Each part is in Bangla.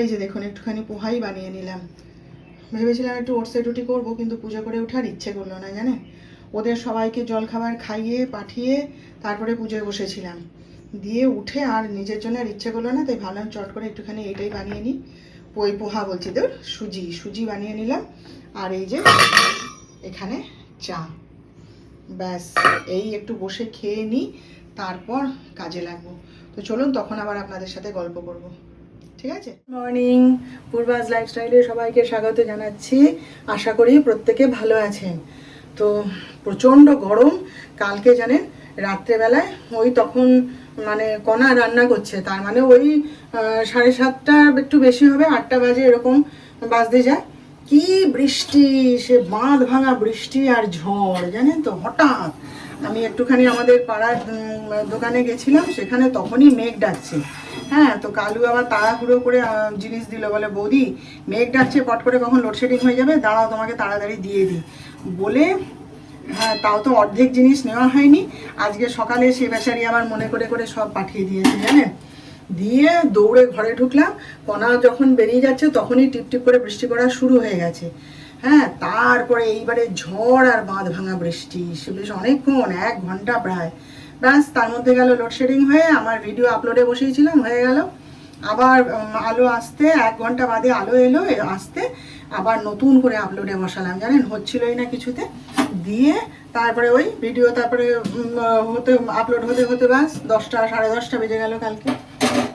এই যে দেখুন একটুখানি পোহাই বানিয়ে নিলাম। ভেবেছিলাম একটু ওটসে রুটি করবো, কিন্তু পুজো করে ওঠার ইচ্ছে করলো না জানেন। ওদের সবাইকে জলখাবার খাইয়ে পাঠিয়ে তারপরে পুজোয় বসেছিলাম, দিয়ে উঠে আর নিজের জন্য আর ইচ্ছে করলো না, তাই ভাবলাম চট করে একটুখানি এইটাই বানিয়ে নিই। ওই পোহা বলছি তোর, সুজি বানিয়ে নিলাম। আর এই যে এখানে চা, ব্যাস এই একটু বসে খেয়ে নিই, তারপর কাজে লাগবো। তো চলুন তখন আবার আপনাদের সাথে গল্প করব, ঠিক আছে? মর্নিং, পূর্বাজ লাইফস্টাইলে সবাইকে স্বাগত জানাচ্ছি। আশা করি প্রত্যেকে ভালো আছেন। তো প্রচণ্ড গরম। কালকে জানেন রাত্রেবেলায় ওই তখন মানে কণা রান্না করছে, তার মানে ওই 7:30 একটু বেশি হবে, 8টা বাজে এরকম বাজতে যায়। কি বৃষ্টি, সে বাঁধ ভাঙা বৃষ্টি আর ঝড় জানেন তো। হঠাৎ আমি একটুখানি আমাদের পাড়ার দোকানে গেছিলাম, সেখানে তখনই মেঘ ডাকছে। হ্যাঁ, তো কালু আবার তাড়াহুড়ো করে জিনিস দিল, বলে বৌদি মেঘ ডাকছে, পট করে কখন লোডশেডিং হয়ে যাবে, দাঁড়াও তোমাকে তাড়াতাড়ি দিয়ে দিই বলে। হ্যাঁ, তাও তো অর্ধেক জিনিস নেওয়া হয়নি। আজকে সকালে সে বেচারি আবার মনে করে করে সব পাঠিয়ে দিয়েছে জানেন। দিয়ে দৌড়ে ঘরে ঢুকলাম, কণা যখন বেরিয়ে যাচ্ছে তখনই টিপটিপ করে বৃষ্টি পড়া শুরু হয়ে গেছে। হ্যাঁ, তারপরে এইবারে ঝড় আর বাঁধ ভাঙা বৃষ্টি, সে বেশ অনেকক্ষণ, 1 ঘন্টা প্রায়। ব্যাস, তার মধ্যে গেল লোডশেডিং হয়ে, আমার ভিডিও আপলোডে বসিয়েছিলাম, হয়ে গেল। আবার আলো আসতে 1 ঘন্টা বাদে আলো এলো, আসতে আবার নতুন করে আপলোডে বসালাম জানেন, হচ্ছিলই না কিছুতে। দিয়ে তারপরে ওই ভিডিও তারপরে আপলোড হতে হতে ব্যাস 10টা 10:30 বেজে গেল কালকে।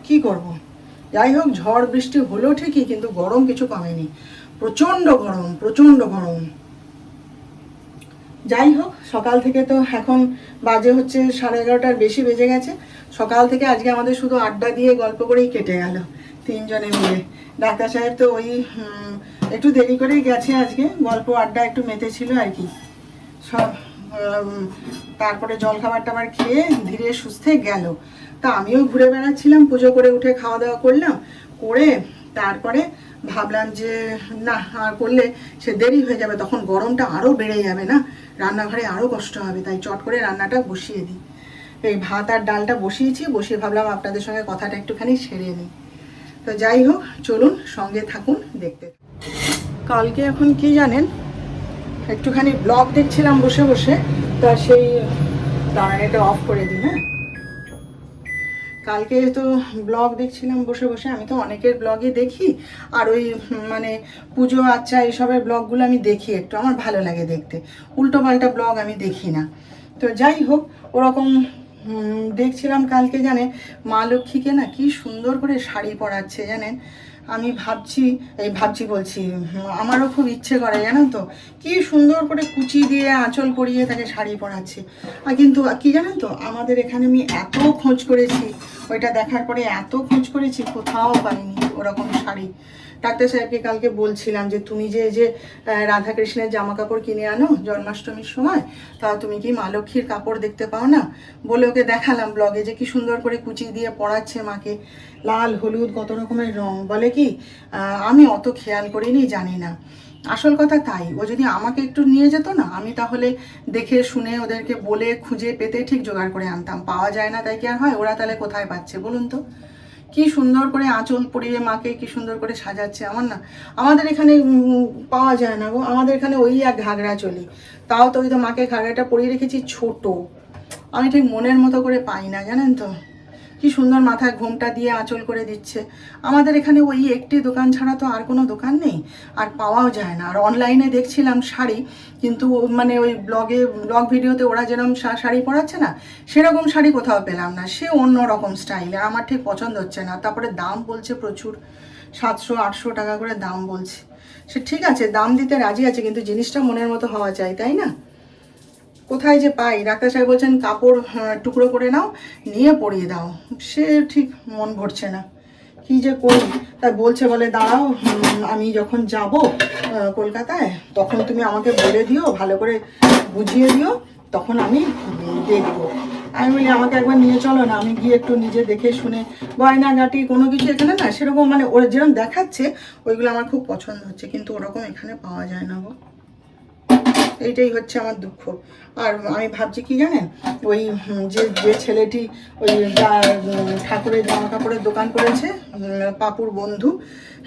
কি করব, যাই হোক, ঝড় বৃষ্টি হলো ঠিকই, কিন্তু গরম কিছু কমেনি। প্রচণ্ড গরম, প্রচণ্ড গরম। যাই হোক, সকাল থেকে তো এখন বাজে হচ্ছে 11:30-র বেশি বেজে গেছে। সকাল থেকে আজকে আমাদের শুধু আড্ডা দিয়ে গল্প করেই কেটে গেল 3 জনে মিলে। ডাক্তার সাহেব তো ওই একটু দেরি করেই গেছে আজকে, গল্প আড্ডা একটু মেতেছিল আর কি সব। তারপরে জলখাবার টাবার খেয়ে ধীরে সুস্থে গেল। তা আমিও ঘুরে বেড়াচ্ছিলাম, পুজো করে উঠে খাওয়া দাওয়া করলাম, করে তারপরে ভাবলাম যে না, আর করলে সে দেরি হয়ে যাবে, তখন গরমটা আরও বেড়ে যাবে না, রান্নাঘরে আরও কষ্ট হবে, তাই চট করে রান্নাটা বসিয়ে দিই। এই ভাত আর ডালটা বসিয়েছি, বসিয়ে ভাবলাম আপনাদের সঙ্গে কথাটা একটুখানি সেরে নিই। তো যাই হোক, চলুন সঙ্গে থাকুন দেখতে। কালকে এখন কি জানেন, একটুখানি ব্লগ দেখছিলাম বসে বসে, তা সেই দাঁড়ান এটা অফ করে দিই। হ্যাঁ, কালকে তো ব্লগ দেখছিলাম বসে বসে, আমি তো অনেকের ব্লগই দেখি, আর ওই মানে পুজো আচ্ছা এইসবের ব্লগগুলো আমি দেখি, একটু আমার ভালো লাগে দেখতে, উল্টো পাল্টা ব্লগ আমি দেখি না। তো যাই হোক, ওরকম দেখছিলাম কালকে জানে মা লক্ষ্মীকে না কি সুন্দর করে শাড়ি পরাচ্ছে জানেন। আমি ভাবছি বলছি, আমারও খুব ইচ্ছে করে জানেন তো, কি সুন্দর করে কুচি দিয়ে আঁচল পরিয়ে তাকে শাড়ি পরাচ্ছে। আর কিন্তু কি জানেন তো, আমাদের এখানে আমি এত খোঁজ করেছি, ওইটা দেখার পরে এত খোঁজ করেছি, কোথাও পাইনি ওরকম শাড়ি। ডাক্তার সাহেবকে কালকে বলছিলাম যে তুমি যে রাধাকৃষ্ণের জামা কাপড় কিনে আনো জন্মাষ্টমীর সময়, তা তুমি কি মা লক্ষ্মীর কাপড় দেখতে পাও না, বলে ওকে দেখালাম ব্লগে যে কি সুন্দর করে কুচি দিয়ে পরাচ্ছে মাকে, লাল হলুদ কত রকমের রং। বলে কি আমি অত খেয়াল করিনি, জানি না। আসল কথা তাই, ও যদি আমাকে একটু নিয়ে যেত না, আমি তাহলে দেখে শুনে ওদেরকে বলে খুঁজে পেতে ঠিক জোগাড় করে আনতাম। পাওয়া যায় না তাই কি আর হয়, ওরা তাহলে কোথায় পাচ্ছে বলুন তো। কি সুন্দর করে আঁচল পরিয়ে মাকে কি সুন্দর করে সাজাচ্ছে। আমাদের এখানে পাওয়া যায় না গো, আমাদের এখানে ওই এক ঘাগরা চলি, তাও তো ওই তো মাকে ঘাগরাটা পরিয়ে রেখেছি ছোট, আমি ঠিক মনের মতো করে পাই না জানেন তো। কি সুন্দর মাথায় ঘোমটা দিয়ে আঁচল করে দিচ্ছে। আমাদের এখানে ওই একটি দোকান ছাড়া তো আর কোনো দোকান নেই, আর পাওয়াও যায় না। আর অনলাইনে দেখছিলাম শাড়ি, কিন্তু মানে ওই ব্লগ ভিডিওতে ওরা যেরকম শাড়ি পরাচ্ছে না, সেরকম শাড়ি কোথাও পেলাম না, সে অন্য রকম স্টাইলের, আমার ঠিক পছন্দ হচ্ছে না। তারপরে দাম বলছে প্রচুর, 700-800 টাকা করে দাম বলছে। সে ঠিক আছে, দাম দিতে রাজি আছে, কিন্তু জিনিসটা মনের মতো হওয়া চাই, তাই না? কোথায় যে পাই, ডাক্তার সাহেব বলছেন কাপড় টুকরো করে নাও, নিয়ে পরিয়ে দাও, সে ঠিক মন ভরছে না, কি যে করি। তাই বলছে, বলে দাঁড়াও আমি যখন যাব কলকাতায়, তখন তুমি আমাকে বলে দিও, ভালো করে বুঝিয়ে দিও, তখন আমি দেখবো। আমি বলি আমাকে একবার নিয়ে চলো না, আমি গিয়ে একটু নিজে দেখে শুনে, গয়নাগাটি কোনো কিছু এখানে না সেরকম, মানে ওরা যেরকম দেখাচ্ছে ওইগুলো আমার খুব পছন্দ হচ্ছে, কিন্তু ওরকম এখানে পাওয়া যায় না গো। এইটাই হচ্ছে আমার দুঃখ। আর আমি ভাবছি কি জানেন, ওই যে যে ছেলেটি ওই ঠাকুরের জামা কাপড়ের দোকান করেছে, পাপুর বন্ধু,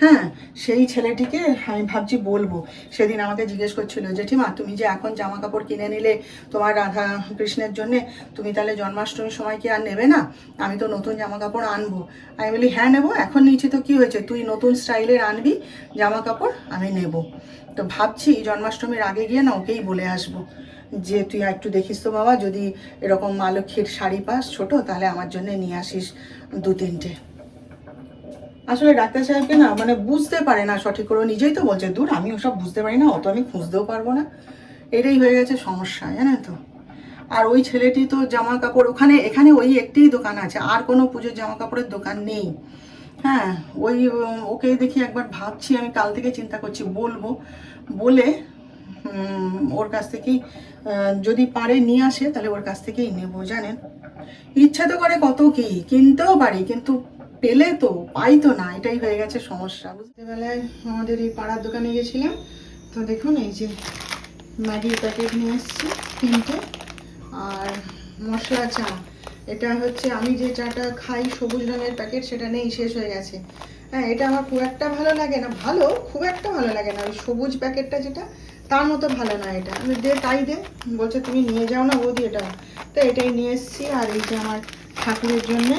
হ্যাঁ, সেই ছেলেটিকে আমি ভাবছি বলবো। সেদিন আমাকে জিজ্ঞেস করছিল, জেঠিমা তুমি যে এখন জামা কাপড় কিনে নিলে তোমার রাধা কৃষ্ণের জন্যে, তুমি তাহলে জন্মাষ্টমীর সময় কি আর নেবে না? আমি তো নতুন জামা কাপড় আনবো। আমি বলি হ্যাঁ নেবো, এখন নিচ্ছি তো কী হয়েছে, তুই নতুন স্টাইলের আনবি জামা কাপড়, আমি নেব। তো ভাবছি জন্মাষ্টমীর আগে গিয়ে না ওকেই বলে আসবো যে তুই একটু দেখিস তো বাবা, যদি এরকম মা লক্ষ্মীর শাড়ি পাস ছোটো, তাহলে আমার জন্য নিয়ে আসিস 2-3টে। আসলে ডাক্তার সাহেবকে না মানে বুঝতে পারে না সঠিক করে, নিজেই তো বলছে দূর আমি ওসব বুঝতে পারি না, অত আমি খুঁজতেও পারবো না। এটাই হয়ে গেছে সমস্যা, জানেন তো। আর ওই ছেলেটি তো জামা কাপড় এখানে ওই একটিই দোকান আছে, আর কোনো পুজোর জামা কাপড়ের দোকান নেই। হ্যাঁ, ওই ওকে দেখি একবার ভাবছি, আমি কাল থেকে চিন্তা করছি বলবো, বলে ওর কাছ থেকেই যদি পারে নিয়ে আসে তাহলে ওর কাছ থেকেই নেবো। জানেন, ইচ্ছা তো করে কত কি কিনতেও পারি, কিন্তু পেলে তো পাই তো না, এটাই হয়ে গেছে সমস্যা। বুঝতে বেলায় আমাদের এই পাড়ার দোকানে গেছিলাম, তো দেখুন এই যে ম্যাগির প্যাকেট নিয়ে এসেছি 3টে, আর মশলা চা। এটা হচ্ছে আমি যে চাটা খাই সবুজ রঙের প্যাকেট, সেটা নেই, শেষ হয়ে গেছে। হ্যাঁ, এটা আমার খুব একটা ভালো লাগে না, খুব একটা ভালো লাগে না। ওই সবুজ প্যাকেটটা যেটা, তার মতো ভালো না এটা। আমি দে তাই দে, বলছে তুমি নিয়ে যাও না বৌদি এটা, তো এটাই নিয়ে এসেছি। আর এই যে আমার ঠাকুরের জন্য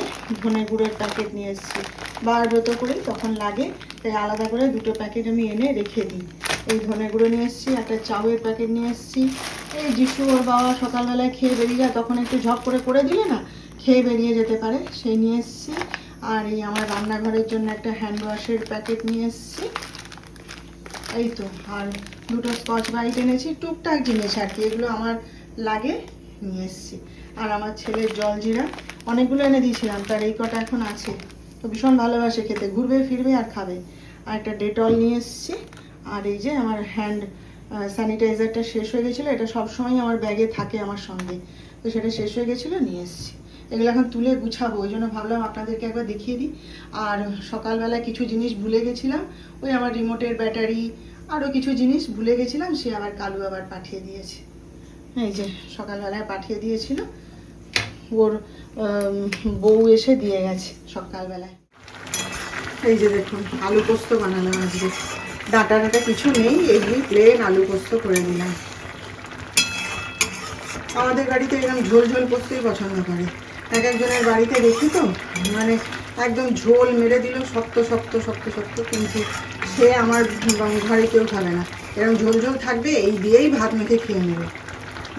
ধনে গুঁড়ের প্যাকেট নিয়ে এসেছি, বার ব্রত করি তখন লাগে, তাই আলাদা করে 2টো প্যাকেট আমি এনে রেখে দিই। এই ধনে গুঁড়ো নিয়ে এসেছি, একটা চাউয়ের প্যাকেট নিয়ে এসেছি। এই যিশু ওর বাবা সকালবেলায় খেয়ে বেরিয়ে যায়, তখন একটু ঝপ করে দিলে না খেয়ে বেরিয়ে যেতে পারে, সেই নিয়ে এসেছি। আর এই আমার রান্নাঘরের জন্য একটা হ্যান্ড ওয়াশের প্যাকেট নিয়ে এসেছি, এই তো। আর 2টো স্কচ ব্রাইট এনেছি, টুকটাক জিনিস আর কি, এগুলো আমার লাগে, নিয়ে এসেছি। আর আমার ছেলের জলজিরা অনেকগুলো এনে দিয়েছিলাম, তার এই কটা এখন আছে, তো ভীষণ ভালোবাসে খেতে, ঘুরবে ফিরবে আর খাবে। আর একটা ডেটল নিয়ে এসেছি। আর এই যে আমার হ্যান্ড স্যানিটাইজারটা শেষ হয়ে গেছিলো, এটা সবসময় আমার ব্যাগে থাকে আমার সঙ্গে, তো সেটা শেষ হয়ে গেছিলো, নিয়ে এসেছি। এগুলো এখন তুলে গুছাবো, ওই জন্য ভাবলাম আপনাদেরকে একবার দেখিয়ে দিই। আর সকালবেলা কিছু জিনিস ভুলে গেছিলাম, ওই আমার রিমোটের ব্যাটারি, আরও কিছু জিনিস ভুলে গেছিলাম, সে আবার কালু আবার পাঠিয়ে দিয়েছে। এই যে সকালবেলায় পাঠিয়ে দিয়েছিল, ওর বউ এসে দিয়ে গেছে সকালবেলায়। এই যে দেখুন আলু পোস্ত বানালাম আজকে, ডাটা কিছু নেই, এগুলি প্লেন আলু পোস্ত করে দিলাম। আমাদের বাড়িতে এরকম ঝোল পোস্তই পছন্দ করে, এক একজনের বাড়িতে দেখি তো মানে একদম ঝোল মেরে দিল শক্ত, কিন্তু সে আমার ঘরে কেউ খাবে না, এরকম ঝোল থাকবে, এই দিয়েই ভাত মেখে খেয়ে নেবে।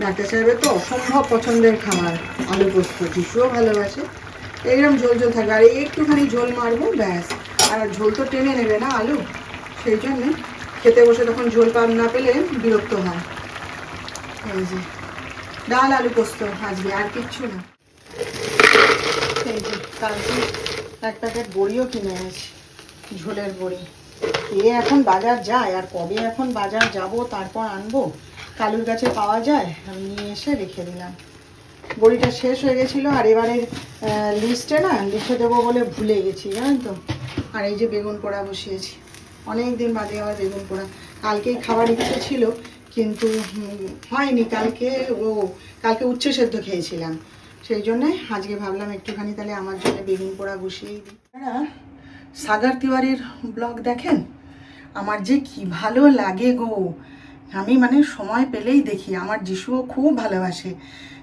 ডাক্তার সাহেবের তো অসম্ভব পছন্দের খাবার আলু পোস্ত, যিশুও ভালোবাসে। এইরকম ঝোল থাকবে, আর একটুখানি ঝোল মারবো ব্যাস। আর ঝোল তো টেনে নেবে না আলু, সেই জন্যে খেতে বসে তখন ঝোল না পেলে বিরক্ত হয়। এই যে ডাল আলু পোস্ত আজকে, আর কিচ্ছু না। এই যে কালকে এক প্যাকেট বড়িও কিনে এনেছি, ঝোলের বড়ি। এখন বাজার যায়, আর কবে এখন বাজার যাব তারপর আনবো, কালুর গাছে পাওয়া যায়, আমি নিয়ে এসে রেখে দিলাম। বড়িটা শেষ হয়ে গেছিলো, আর এবারের লিস্টে না লিখে দেবো বলে ভুলে গেছি, জানেন তো। আর এই যে বেগুন পোড়া বসিয়েছি, অনেক দিন বাদে আবার বেগুন পোড়া। কালকেই খাবার ইচ্ছে ছিল কিন্তু হয়নি, কালকে উচ্ছে সেদ্ধ খেয়েছিলাম, সেই জন্যে আজকে ভাবলাম একটুখানি তাহলে আমার জন্য বেগুন পোড়া বসিয়েই দিই। আপনারা সাগর তিওয়ারির ব্লগ দেখেন? আমার যে কি ভালো লাগে গো, আমি মানে সময় পেলেই দেখি। আমার যিশুও খুব ভালোবাসে।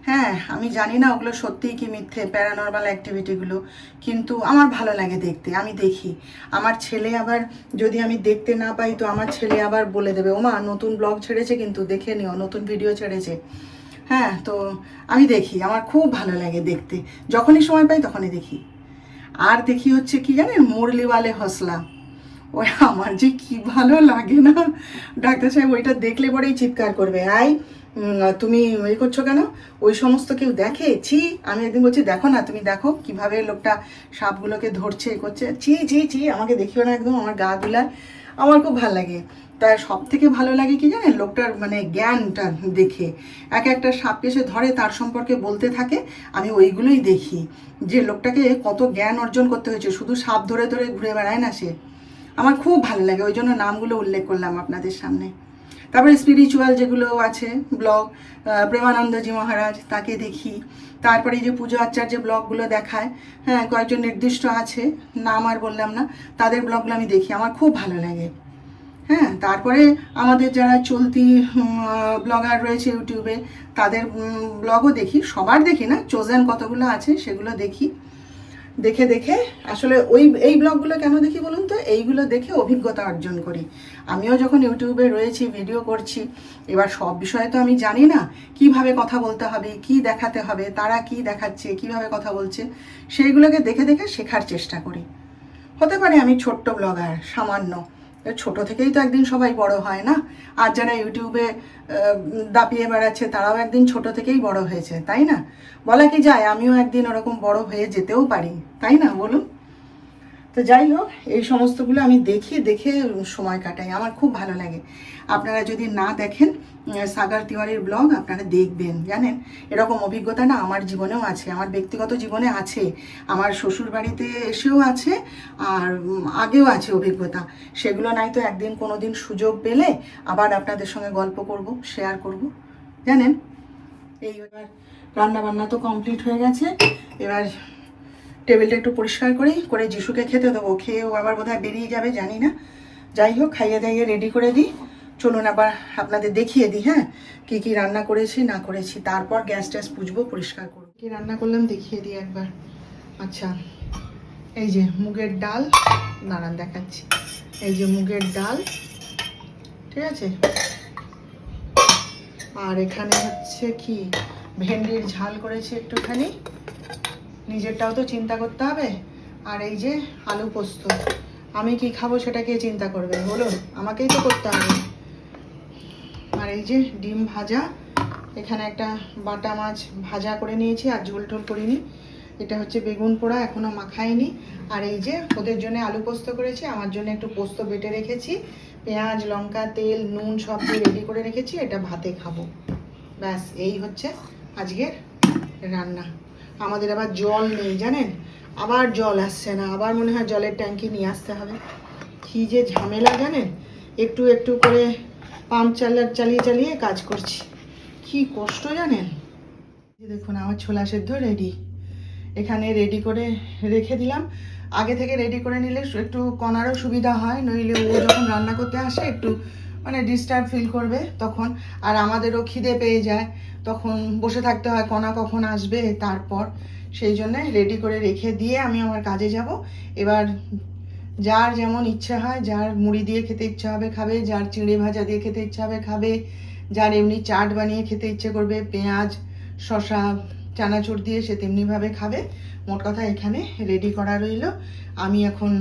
হ্যাঁ, আমি জানি না ওগুলো সত্যিই কি মিথ্যে, প্যারানর্মাল অ্যাক্টিভিটিগুলো, কিন্তু আমার ভালো লাগে দেখতে, আমি দেখি। আমার ছেলে আবার যদি আমি দেখতে না পাই, তো আমার ছেলে আবার বলে দেবে, ওমা নতুন ব্লগ ছেড়েছে কিন্তু দেখে নিও, নতুন ভিডিও ছেড়েছে। হ্যাঁ, তো আমি দেখি, আমার খুব ভালো লাগে দেখতে, যখনই সময় পাই তখনই দেখি। আর দেখি হচ্ছে কি জানেন, মুরলিওয়ালে হসলা, ওই আমার যে কি ভালো লাগে না, ডাক্তার সাহেব ওইটা দেখলে পরেই চিৎকার করবে, তুমি এই করছো কেন, ওই সমস্ত কেউ দেখে, ছি। আমি একদিন বলছি দেখো না, তুমি দেখো কিভাবে লোকটা সাপগুলোকে ধরছে, করছে, ছি, আমাকে দেখিও না একদম, আমার গা গুলায়। আমার খুব ভালো লাগে। তাই সব থেকে ভালো লাগে কি জানেন, লোকটার মানে জ্ঞানটা দেখে, একটা সাপকে সে ধরে তার সম্পর্কে বলতে থাকে, আমি ওইগুলোই দেখি, যে লোকটাকে কত জ্ঞান অর্জন করতে হয়েছে, শুধু সাপ ধরে ঘুরে বেড়ায় না সে। আমার খুব ভালো লাগে, ওই জন্য নামগুলো উল্লেখ করলাম আপনাদের সামনে। তারপরে স্পিরিচুয়াল যেগুলো আছে ব্লগ, প্রেমানন্দজি মহারাজ তাকে দেখি। তারপরে এই যে পুজো আচার যে ব্লগগুলো দেখায়, হ্যাঁ কয়েকজন নির্দিষ্ট আছে, নাম আর বললাম না, তাদের ব্লগগুলো আমি দেখি, আমার খুব ভালো লাগে। হ্যাঁ, তারপরে আমাদের যারা চলতি ব্লগার রয়েছে ইউটিউবে, তাদের ব্লগও দেখি, সবার দেখি না, চোজেন কতগুলো আছে সেগুলো দেখি। দেখে দেখে আসলে এই ব্লগগুলো কেন দেখি বলুন তো, এইগুলো দেখে অভিজ্ঞতা অর্জন করি। আমিও যখন ইউটিউবে রয়েছি, ভিডিও করছি, এবার সব বিষয়ে তো আমি জানি না, কিভাবে কথা বলতে হবে, কি দেখাতে হবে, তারা কি দেখাচ্ছে, কিভাবে কথা বলছে, সেইগুলোকে দেখে দেখে শেখার চেষ্টা করি। হতে পারে আমি ছোট্ট ব্লগার, সামান্য, ছোট থেকেই তো একদিন সবাই বড় হয় না। আর যারা ইউটিউবে দাপিয়ে বেড়াচ্ছে তারাও একদিন ছোট থেকেই বড় হয়েছে, তাই না? বলা কি যায়, আমিও একদিন ওরকম বড় হয়ে যেতেও পারি, তাই না বলুন? তো যাই হোক, এই সমস্তগুলো আমি দেখে দেখে সময় কাটাই, আমার খুব ভালো লাগে। আপনারা যদি না দেখেন সাগর তিওয়ারির ব্লগ, আপনারা দেখবেন। জানেন, এরকম অভিজ্ঞতা না আমার জীবনেও আছে, আমার ব্যক্তিগত জীবনে আছে, আমার শ্বশুর বাড়িতে এসেও আছে, আর আগেও আছে অভিজ্ঞতা। সেগুলো নাই তো একদিন কোনো দিন সুযোগ পেলে আবার আপনাদের সঙ্গে গল্প করব, শেয়ার করব। জানেন, এই এবার রান্না বান্না তো কমপ্লিট হয়ে গেছে, এবার টেবিলটা একটু পরিষ্কার করে যিশুকে খেতে দেবো, খেয়েও আবার বোধহয় বেরিয়ে যাবে, জানি না। যাই হোক, খাইয়ে দাইয়ে রেডি করে দিই। চলুন আবার আপনাদের দেখিয়ে দিই, হ্যাঁ কী কী রান্না করেছি না করেছি, তারপর গ্যাস ট্যাস পুছবো, পরিষ্কার করবো। কী রান্না করলাম দেখিয়ে দিই একবার। আচ্ছা, এই যে মুগের ডাল, দাঁড়ান দেখাচ্ছি, এই যে মুগের ডাল, ঠিক আছে, আর এখানে হচ্ছে কি ভেন্ডির ঝাল করেছি একটুখানি, নিজেরটাও তো চিন্তা করতে হবে। আর এই যে আলু পোস্ত, আমি কি খাবো সেটা কে চিন্তা করবে বলুন, আমাকেই তো করতে হবে। আর এই যে ডিম ভাজা, এখানে একটা বাটা মাছ ভাজা করে নিয়েছি, আর ঝোল টোল করিনি। এটা হচ্ছে বেগুন পোড়া, এখনও মাখাইনি। আর এই যে ওদের জন্য আলু পোস্ত করেছি, আমার জন্য একটু পোস্ত বেটে রেখেছি, পেঁয়াজ লঙ্কা তেল নুন সব দিয়ে রেডি করে রেখেছি, এটা ভাতে খাবো। ব্যাস, এই হচ্ছে আজকের রান্না। আমাদের আবার জল নেই জানেন, আবার জল আসছে না, আবার মনে হয় জলের ট্যাঙ্কি নিয়ে আসতে হবে। কী যে ঝামেলা জানেন, একটু একটু করে পাম্প চালিয়ে চালিয়ে কাজ করছি, কি কষ্ট জানেন। দেখুন আমার ছোলা সেদ্ধ রেডি, এখানে রেডি করে রেখে দিলাম। আগে থেকে রেডি করে নিলে একটু কনারও সুবিধা হয়, নইলে ও যখন রান্না করতে আসে একটু মানে ডিস্টার্ব ফিল করবে তখন, আর আমাদেরও খিদে পেয়ে যায়, তখন বসে থাকতে হয় কণা কখন আসবে। তারপর সেই জন্যে রেডি করে রেখে দিয়ে আমি আমার কাজে যাব। এবার যার যেমন ইচ্ছা হয়, যার মুড়ি দিয়ে খেতে ইচ্ছা হবে খাবে, যার চিড়ে ভাজা দিয়ে খেতে ইচ্ছা হবে খাবে, যার এমনি চাট বানিয়ে খেতে ইচ্ছে করবে পেঁয়াজ শসা চানাচুর দিয়ে সে তেমনিভাবে খাবে। মোট কথা এখানে রেডি করা রইল। আমি এখন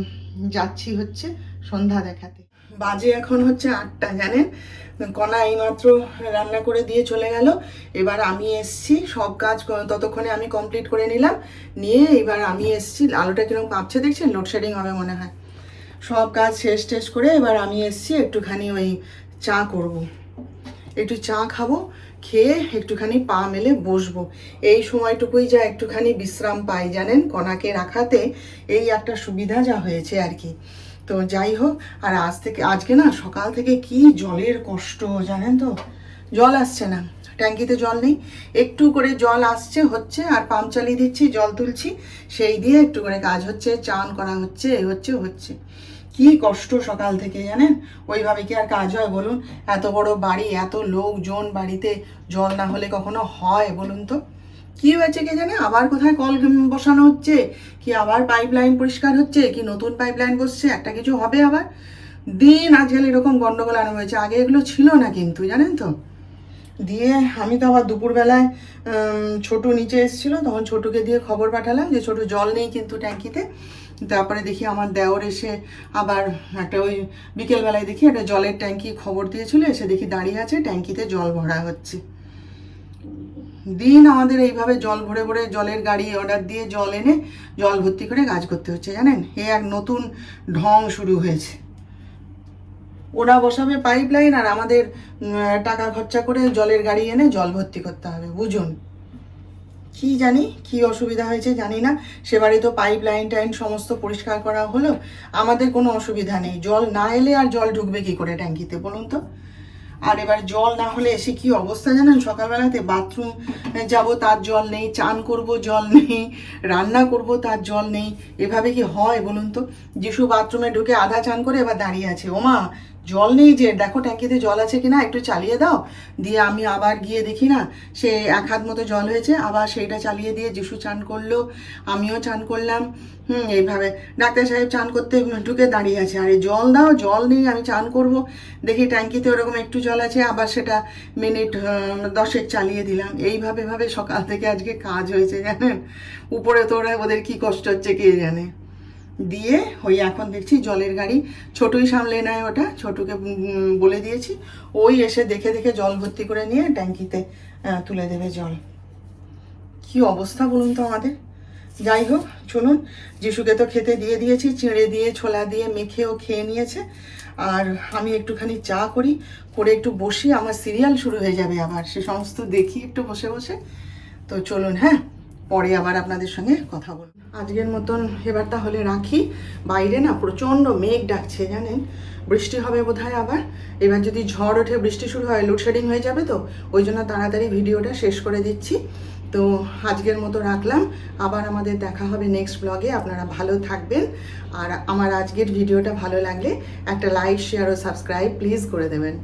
যাচ্ছি হচ্ছে সন্ধ্যা দেখাতে। বাজে এখন হচ্ছে 8টা, জানেন, কণা এইমাত্র রান্না করে দিয়ে চলে গেল। এবার আমি এসছি, সব কাজ ততক্ষণে আমি কমপ্লিট করে নিলাম, নিয়ে এবার আমি এসছি। আলোটা কিরকম কাঁপছে দেখছেন, লোডশেডিং হবে মনে হয়। সব কাজ শেষ টেস করে এবার আমি এসছি একটুখানি ওই চা করব, একটু চা খাবো, খেয়ে একটুখানি পা মেলে বসবো। এই সময়টুকুই যা একটুখানি বিশ্রাম পাই জানেন, কণাকে রাখাতে এই একটা সুবিধা যা হয়েছে আর কি। তো যাই হোক, আর আজকে না সকাল থেকে কি জলের কষ্ট জানেন তো, জল আসছে না, ট্যাঙ্কিতে জল নেই, একটু করে জল আসছে হচ্ছে, আর পাম্প চালিয়ে দিচ্ছি, জল তুলছি, সেই দিয়ে একটু করে কাজ হচ্ছে, চান করা হচ্ছে, হচ্ছে কি কষ্ট সকাল থেকে জানেন। ওইভাবে কি আর কাজ হয় বলুন, এত বড় বাড়ি, এত লোকজন বাড়িতে, জল না হলে কখনো হয় বলুন তো। কি হয়েছে কে জানে, আবার কোথায় কল বসানো হচ্ছে, কি আবার পাইপ লাইন পরিষ্কার হচ্ছে, কি নতুন পাইপ লাইন বসছে, একটা কিছু হবে আবার। দিন আজকাল এরকম গন্ডগোল আরম্ভ হয়েছে, আগে এগুলো ছিল না কিন্তু জানেন তো। দিয়ে আমি তো আবার দুপুরবেলায় ছোটু নিচে এসেছিলো, তখন ছোটুকে দিয়ে খবর পাঠালাম যে ছোটু জল নেই কিন্তু ট্যাঙ্কিতে। তারপরে দেখি আমার দেওর এসে আবার একটা ওই বিকেলবেলায় দেখি একটা জলের ট্যাঙ্কি খবর দিয়েছিল, এসে দেখি দাঁড়িয়ে আছে, ট্যাঙ্কিতে জল ভরা হচ্ছে। দিন আমাদের এইভাবে জল ভরে ভরে জলের গাড়ি অর্ডার দিয়ে জল এনে জল ভর্তি করে কাজ করতে হচ্ছে জানেন। এ এক নতুন ঢং শুরু হয়েছে, ওরা বসাবে পাইপ লাইন আর আমাদের টাকা খরচা করে জলের গাড়ি এনে জল ভর্তি করতে হবে, বুঝুন। কি জানি কি অসুবিধা হয়েছে জানি না, সেবারে তো পাইপ লাইন টাইন সমস্ত পরিষ্কার করা হলো, আমাদের কোনো অসুবিধা নেই, জল না এলে আর জল ঢুকবে কি করে ট্যাঙ্কিতে বলুন তো। আর এবার জল না হলে এসে কি অবস্থা জানেন, সকালবেলাতে বাথরুম যাব তার জল নেই, চান করব জল নেই, রান্না করব তার জল নেই, এভাবে কি হয় বলুন তো। যিশু বাথরুমে ঢুকে আধা চান করে এবার দাঁড়িয়ে আছে, ওমা জল নেই, যে দেখো ট্যাঙ্কিতে জল আছে কিনা একটু চালিয়ে দাও। দিয়ে আমি আবার গিয়ে দেখি না সে 1 হাত মতো জল হয়েছে, আবার সেইটা চালিয়ে দিয়ে যিশু চান করলো, আমিও চান করলাম। এইভাবে ডাক্তার সাহেব চান করতে ঢুকে দাঁড়িয়ে আছে, আরে জল দাও, জল নেই, আমি চান করব। দেখি ট্যাঙ্কিতে ওরকম একটু জল আছে, আবার সেটা মিনিট 10 চালিয়ে দিলাম। এইভাবে ভাবে সকাল থেকে আজকে কাজ হয়েছে জানেন। উপরে তো ওদের কি কষ্ট হচ্ছে কে জানে। দিয়ে ওই এখন দেখছি জলের গাড়ি, ছোটই সামলে নেয় ওটা, ছোটুকে বলে দিয়েছি, ওই এসে দেখে দেখে জল ভর্তি করে নিয়ে ট্যাঙ্কিতে তুলে দেবে জল। কি অবস্থা বলুন তো আমাদের। যাই হোক চলুন, যিশুকে তো খেতে দিয়ে দিয়েছি, চিঁড়ে দিয়ে ছোলা দিয়ে মেখেও খেয়ে নিয়েছে। আর আমি একটুখানি চা করি, করে একটু বসি, আমার সিরিয়াল শুরু হয়ে যাবে আবার, সে সমস্ত দেখি একটু বসে বসে। তো চলুন, হ্যাঁ পরে আবার আপনাদের সঙ্গে কথা বলব। আজকের মতন এবার তাহলে রাখি। বাইরে না প্রচণ্ড মেঘ ডাকছে জানেন, বৃষ্টি হবে বোধহয় আবার। এবার যদি ঝড় ওঠে, বৃষ্টি শুরু হয়, লোডশেডিং হয়ে যাবে, তো ওই জন্য তাড়াতাড়ি ভিডিওটা শেষ করে দিচ্ছি। তো আজকের মতো রাখলাম, আবার আমাদের দেখা হবে নেক্সট ব্লগে। আপনারা ভালো থাকবেন, আর আমার আজকের ভিডিওটা ভালো লাগলে একটা লাইক, শেয়ার ও সাবস্ক্রাইব প্লিজ করে দেবেন।